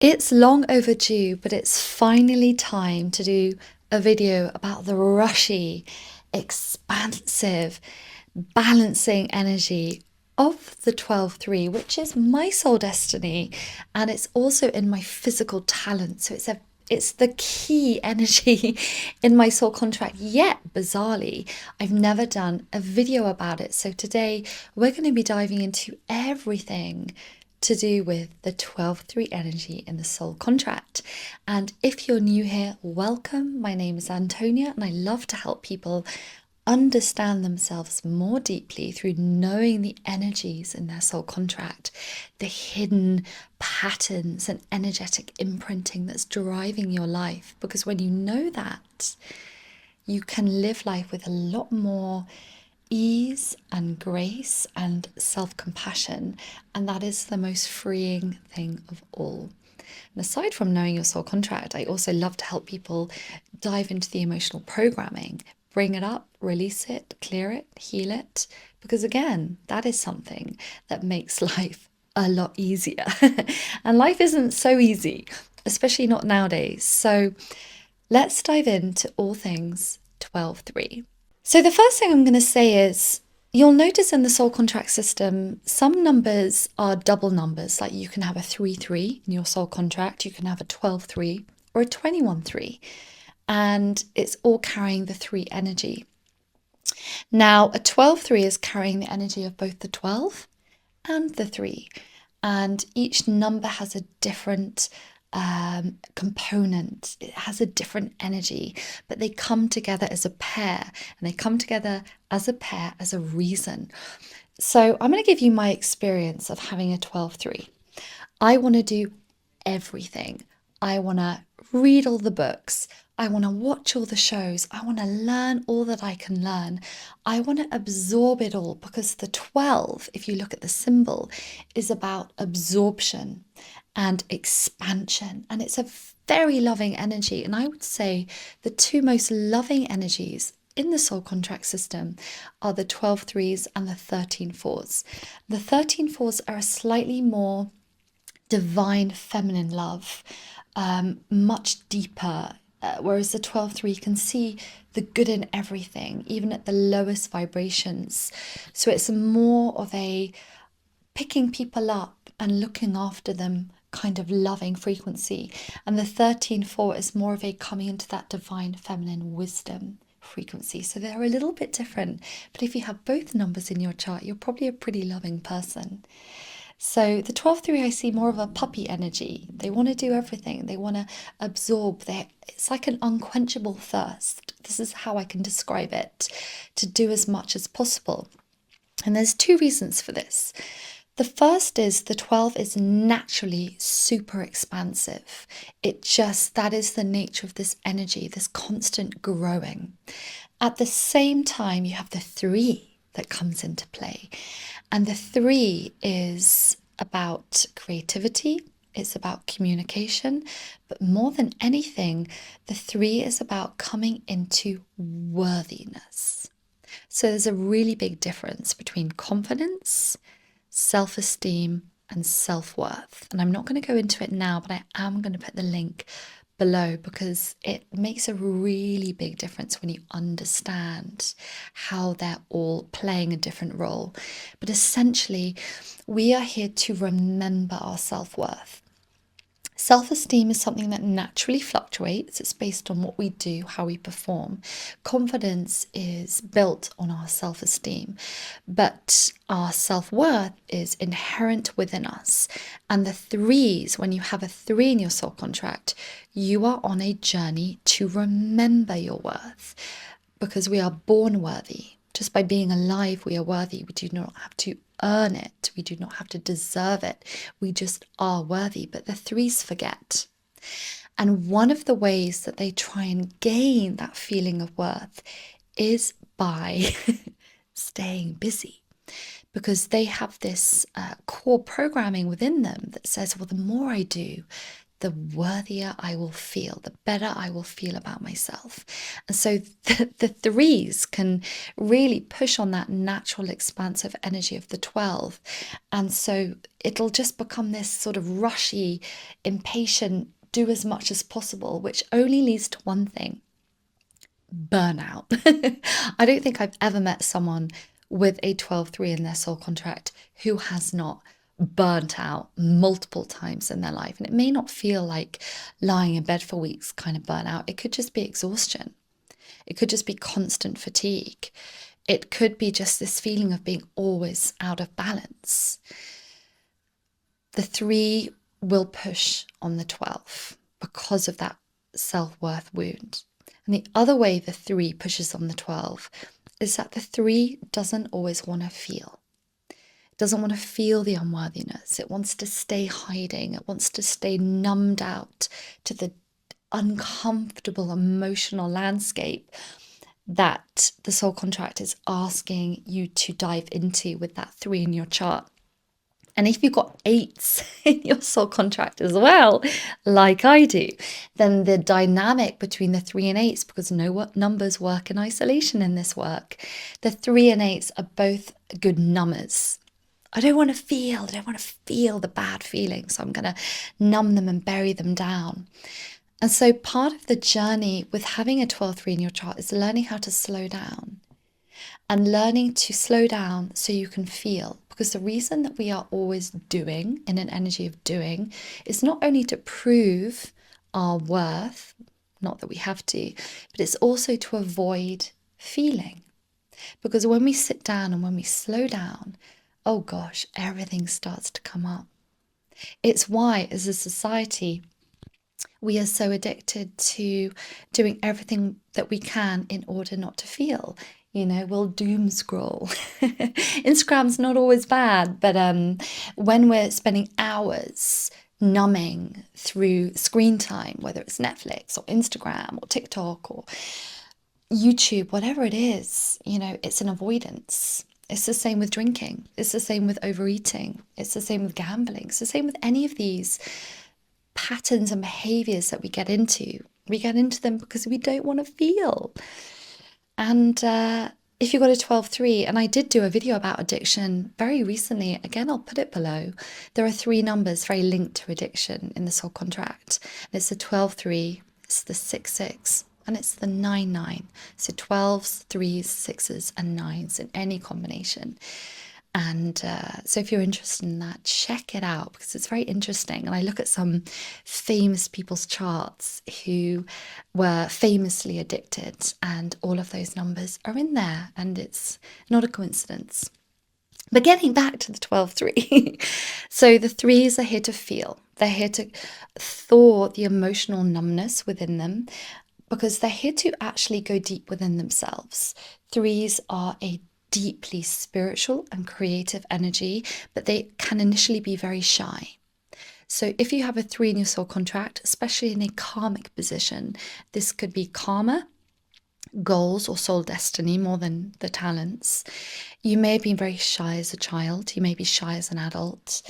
It's long overdue, but it's finally time to do a video about the rushy, expansive, balancing energy of the 12-3, which is my soul destiny, and it's also in my physical talent. So it's the key energy in my soul contract. Yet, bizarrely, I've never done a video about it. So today we're going to be diving into everything to do with the 12-3 energy in the soul contract. And if you're new here, welcome. My name is Antonia, and I love to help people understand themselves more deeply through knowing the energies in their soul contract, the hidden patterns and energetic imprinting that's driving your life. Because when you know that, you can live life with a lot more ease and grace and self-compassion, and that is the most freeing thing of all. And aside from knowing your soul contract, I also love to help people dive into the emotional programming, bring it up, release it, clear it, heal it, because again, that is something that makes life a lot easier. And life isn't so easy, especially not nowadays. So let's dive into all things 12-3. So the first thing I'm going to say is you'll notice in the soul contract system, some numbers are double numbers. Like you can have a 3-3 in your soul contract, you can have a 12-3 or a 21-3, and it's all carrying the 3 energy. Now, a 12-3 is carrying the energy of both the 12 and the 3, and each number has a different component. It has a different energy, but they come together as a pair, and they come together as a pair as a reason. So I'm going to give you my experience of having a 12-3. I want to do everything. I want to read all the books. I want to watch all the shows. I want to learn all that I can learn. I want to absorb it all, because the 12, if you look at the symbol, is about absorption and expansion. And it's a very loving energy. And I would say the two most loving energies in the soul contract system are the 12-3s and the 13-4s. The 13-4s are a slightly more divine feminine love, much deeper, whereas the 12-3 can see the good in everything, even at the lowest vibrations. So it's more of a picking people up and looking after them kind of loving frequency. And the 13-4 is more of a coming into that divine feminine wisdom frequency. So they're a little bit different. But if you have both numbers in your chart, you're probably a pretty loving person. So the 12-3, I see more of a puppy energy. They want to do everything. They want to absorb. It's like an unquenchable thirst. This is how I can describe it, to do as much as possible. And there's 2 reasons for this. The first is the 12 is naturally super expansive. That is the nature of this energy, this constant growing. At the same time, you have the 3 that comes into play. And the 3 is about creativity, it's about communication, but more than anything, the 3 is about coming into worthiness. So there's a really big difference between confidence, self-esteem, and self-worth. And I'm not going to go into it now, but I am going to put the link below, because it makes a really big difference when you understand how they're all playing a different role. But essentially, we are here to remember our self-worth. Self-esteem is something that naturally fluctuates. It's based on what we do, how we perform. Confidence is built on our self-esteem, but our self-worth is inherent within us. And the 3s, when you have a 3 in your soul contract, you are on a journey to remember your worth, because we are born worthy. Just by being alive, we are worthy. We do not have to earn it. We do not have to deserve it. We just are worthy. But the 3s forget. And one of the ways that they try and gain that feeling of worth is by staying busy, because they have this core programming within them that says, well, the more I do, the worthier I will feel, the better I will feel about myself. And so the threes can really push on that natural expansive energy of the 12. And so it'll just become this sort of rushy, impatient, do as much as possible, which only leads to one thing: burnout. I don't think I've ever met someone with a 12-3 in their soul contract who has not burnt out multiple times in their life. And it may not feel like lying in bed for weeks kind of burnout. It could just be exhaustion. It could just be constant fatigue. It could be just this feeling of being always out of balance. The 3 will push on the 12 because of that self-worth wound. And the other way the 3 pushes on the 12 is that the 3 doesn't always want to feel. It doesn't want to feel the unworthiness. It wants to stay hiding. It wants to stay numbed out to the uncomfortable emotional landscape that the soul contract is asking you to dive into with that 3 in your chart. And if you've got 8s in your soul contract as well, like I do, then the dynamic between the 3 and 8s, because no numbers work in isolation in this work, the 3 and 8s are both good numbers. I don't want to feel the bad feelings. So I'm going to numb them and bury them down. And so part of the journey with having a 12-3 in your chart is learning how to slow down. And learning to slow down so you can feel. Because the reason that we are always doing, in an energy of doing, is not only to prove our worth, not that we have to, but it's also to avoid feeling. Because when we sit down and when we slow down, oh gosh, everything starts to come up. It's why, as a society, we are so addicted to doing everything that we can in order not to feel. You know, we'll doom scroll. Instagram's not always bad, but when we're spending hours numbing through screen time, whether it's Netflix or Instagram or TikTok or YouTube, whatever it is, you know, it's an avoidance. It's the same with drinking. It's the same with overeating. It's the same with gambling. It's the same with any of these patterns and behaviors that we get into. We get into them because we don't want to feel. And if you've got a 12-3, and I did do a video about addiction very recently, again, I'll put it below. There are 3 numbers very linked to addiction in the soul contract. And it's the 12-3, it's the 6-6, and it's the 9-9. So 12s, 3s, 6s, and 9s in any combination. And so if you're interested in that, check it out because it's very interesting. And I look at some famous people's charts who were famously addicted, and all of those numbers are in there, and it's not a coincidence. But getting back to the 12-3, so the 3s are here to feel. They're here to thaw the emotional numbness within them because they're here to actually go deep within themselves. 3s are a deeply spiritual and creative energy, but they can initially be very shy. So if you have a 3 in your soul contract, especially in a karmic position, this could be karma, goals, or soul destiny more than the talents. You may have been very shy as a child. You may be shy as an adult.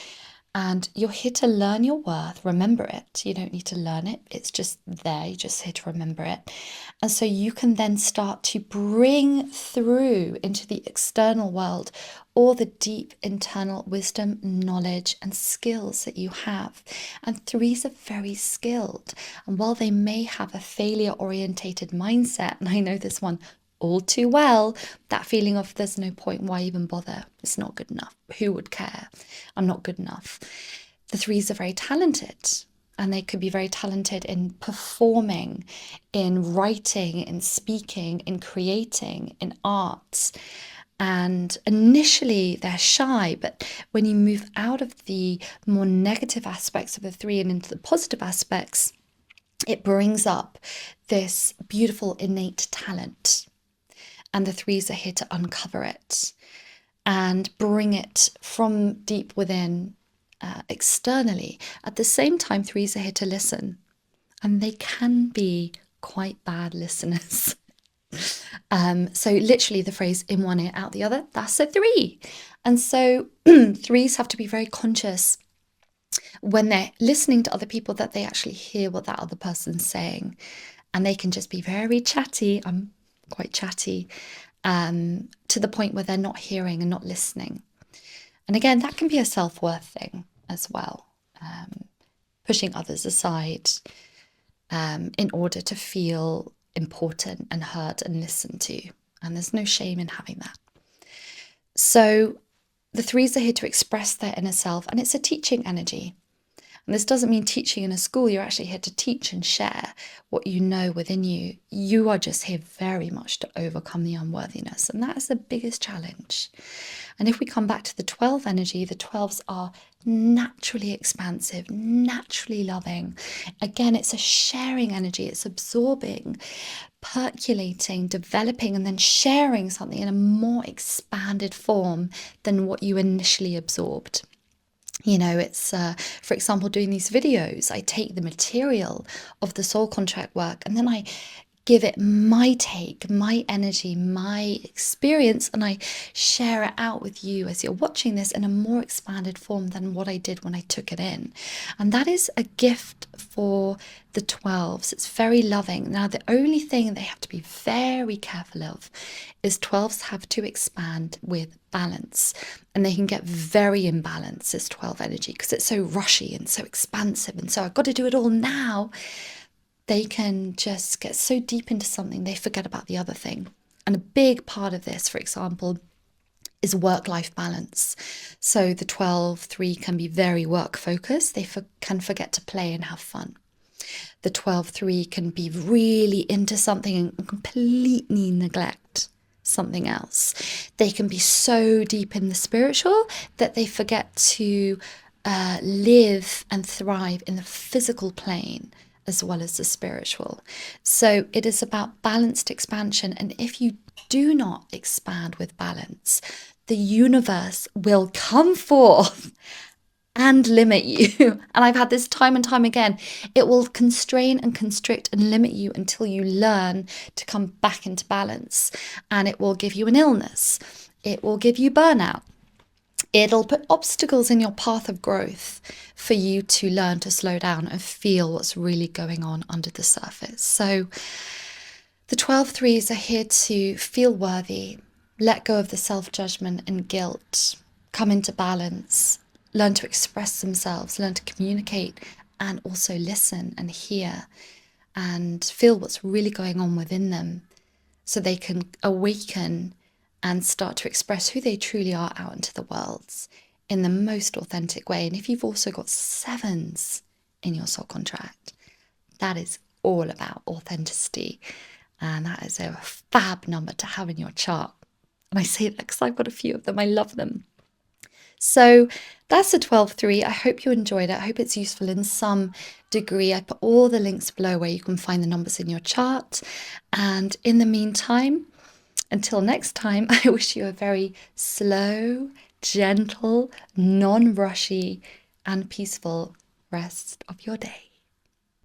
And you're here to learn your worth, remember it. You don't need to learn it. It's just there. You're just here to remember it. And so you can then start to bring through into the external world all the deep internal wisdom, knowledge, and skills that you have. And 3s are very skilled. And while they may have a failure-orientated mindset, and I know this one all too well, that feeling of there's no point, why even bother? It's not good enough. Who would care? I'm not good enough. The 3s are very talented, and they could be very talented in performing, in writing, in speaking, in creating, in arts. And initially they're shy, but when you move out of the more negative aspects of the 3 and into the positive aspects, it brings up this beautiful innate talent. And the 3s are here to uncover it and bring it from deep within externally. At the same time, 3s are here to listen, and they can be quite bad listeners. So literally the phrase in one ear, out the other, that's a 3. And so 3s have to be very conscious when they're listening to other people, that they actually hear what that other person's saying. And they can just be very chatty. I'm quite chatty, to the point where they're not hearing and not listening. And again, that can be a self-worth thing as well. Pushing others aside in order to feel important and heard and listened to. And there's no shame in having that. So the threes are here to express their inner self, and it's a teaching energy. And this doesn't mean teaching in a school. You're actually here to teach and share what you know within you. You are just here very much to overcome the unworthiness. And that is the biggest challenge. And if we come back to the 12 energy, the 12s are naturally expansive, naturally loving. Again, it's a sharing energy. It's absorbing, percolating, developing, and then sharing something in a more expanded form than what you initially absorbed. It's, for example, doing these videos, I take the material of the soul contract work and then I give it my take, my energy, my experience, and I share it out with you as you're watching this in a more expanded form than what I did when I took it in. And that is a gift for the 12s. It's very loving. Now, the only thing they have to be very careful of is 12s have to expand with balance, and they can get very imbalanced as 12 energy because it's so rushy and so expansive, and so I've got to do it all now. They can just get so deep into something they forget about the other thing. And a big part of this, for example, is work-life balance. So the 12-3 can be very work-focused. They can forget to play and have fun. The 12-3 can be really into something and completely neglect something else. They can be so deep in the spiritual that they forget to live and thrive in the physical plane as well as the spiritual. So it is about balanced expansion. And if you do not expand with balance, the universe will come forth and limit you. And I've had this time and time again. It will constrain and constrict and limit you until you learn to come back into balance. And it will give you an illness. It will give you burnout. It'll put obstacles in your path of growth for you to learn to slow down and feel what's really going on under the surface. So the 12-3s are here to feel worthy, let go of the self-judgment and guilt, come into balance, learn to express themselves, learn to communicate, and also listen and hear and feel what's really going on within them so they can awaken and start to express who they truly are out into the world in the most authentic way. And if you've also got 7s in your soul contract, that is all about authenticity. And that is a fab number to have in your chart. And I say that because I've got a few of them. I love them. So that's the 12-3. I hope you enjoyed it. I hope it's useful in some degree. I put all the links below where you can find the numbers in your chart. And in the meantime, until next time, I wish you a very slow, gentle, non-rushy, and peaceful rest of your day.